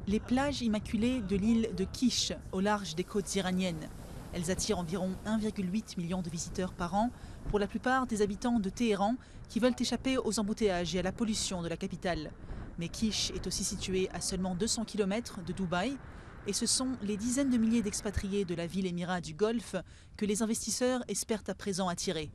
Les plages immaculées de l'île de Kish, au large des côtes iraniennes. Elles attirent environ 1,8 million de visiteurs par an, pour la plupart des habitants de Téhéran qui veulent échapper aux embouteillages et à la pollution de la capitale. Mais Kish est aussi situé à seulement 200 km de Dubaï, et ce sont les dizaines de milliers d'expatriés de la ville émirat du Golfe que les investisseurs espèrent à présent attirer.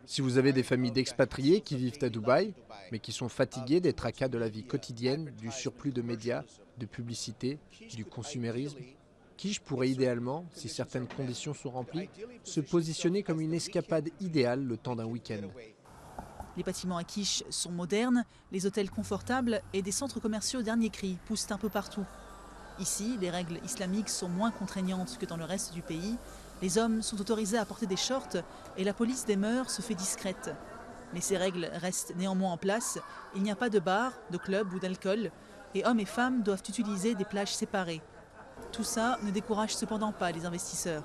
Si vous avez des familles d'expatriés qui vivent à Dubaï, mais qui sont fatigués des tracas de la vie quotidienne, du surplus de médias, de publicité, du consumérisme, Kish pourrait idéalement, si certaines conditions sont remplies, se positionner comme une escapade idéale le temps d'un week-end. Les bâtiments à Kish sont modernes, les hôtels confortables et des centres commerciaux dernier cri poussent un peu partout. Ici, les règles islamiques sont moins contraignantes que dans le reste du pays. Les hommes sont autorisés à porter des shorts et la police des mœurs se fait discrète. Mais ces règles restent néanmoins en place. Il n'y a pas de bar, de club ou d'alcool et hommes et femmes doivent utiliser des plages séparées. Tout ça ne décourage cependant pas les investisseurs.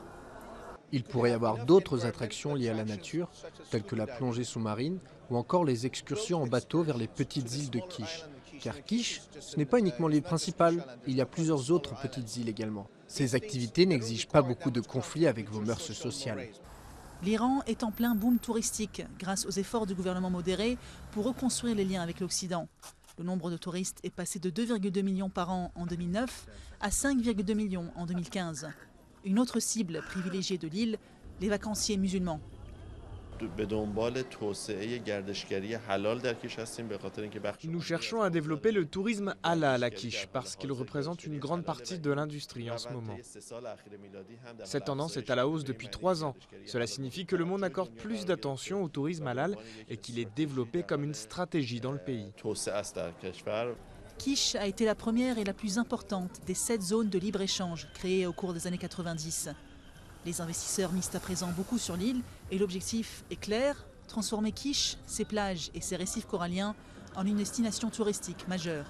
Il pourrait y avoir d'autres attractions liées à la nature, telles que la plongée sous-marine ou encore les excursions en bateau vers les petites îles de Kish. Car Kish, ce n'est pas uniquement l'île principale, il y a plusieurs autres petites îles également. Ces activités n'exigent pas beaucoup de conflits avec vos mœurs sociales. L'Iran est en plein boom touristique grâce aux efforts du gouvernement modéré pour reconstruire les liens avec l'Occident. Le nombre de touristes est passé de 2,2 millions par an en 2009 à 5,2 millions en 2015. Une autre cible privilégiée de l'île, les vacanciers musulmans. Nous cherchons à développer le tourisme halal à Kish parce qu'il représente une grande partie de l'industrie en ce moment. Cette tendance est à la hausse depuis 3 ans. Cela signifie que le monde accorde plus d'attention au tourisme halal et qu'il est développé comme une stratégie dans le pays. Kish a été la première et la plus importante des 7 zones de libre-échange créées au cours des années 90. Les investisseurs misent à présent beaucoup sur l'île et l'objectif est clair, transformer Kish, ses plages et ses récifs coralliens en une destination touristique majeure.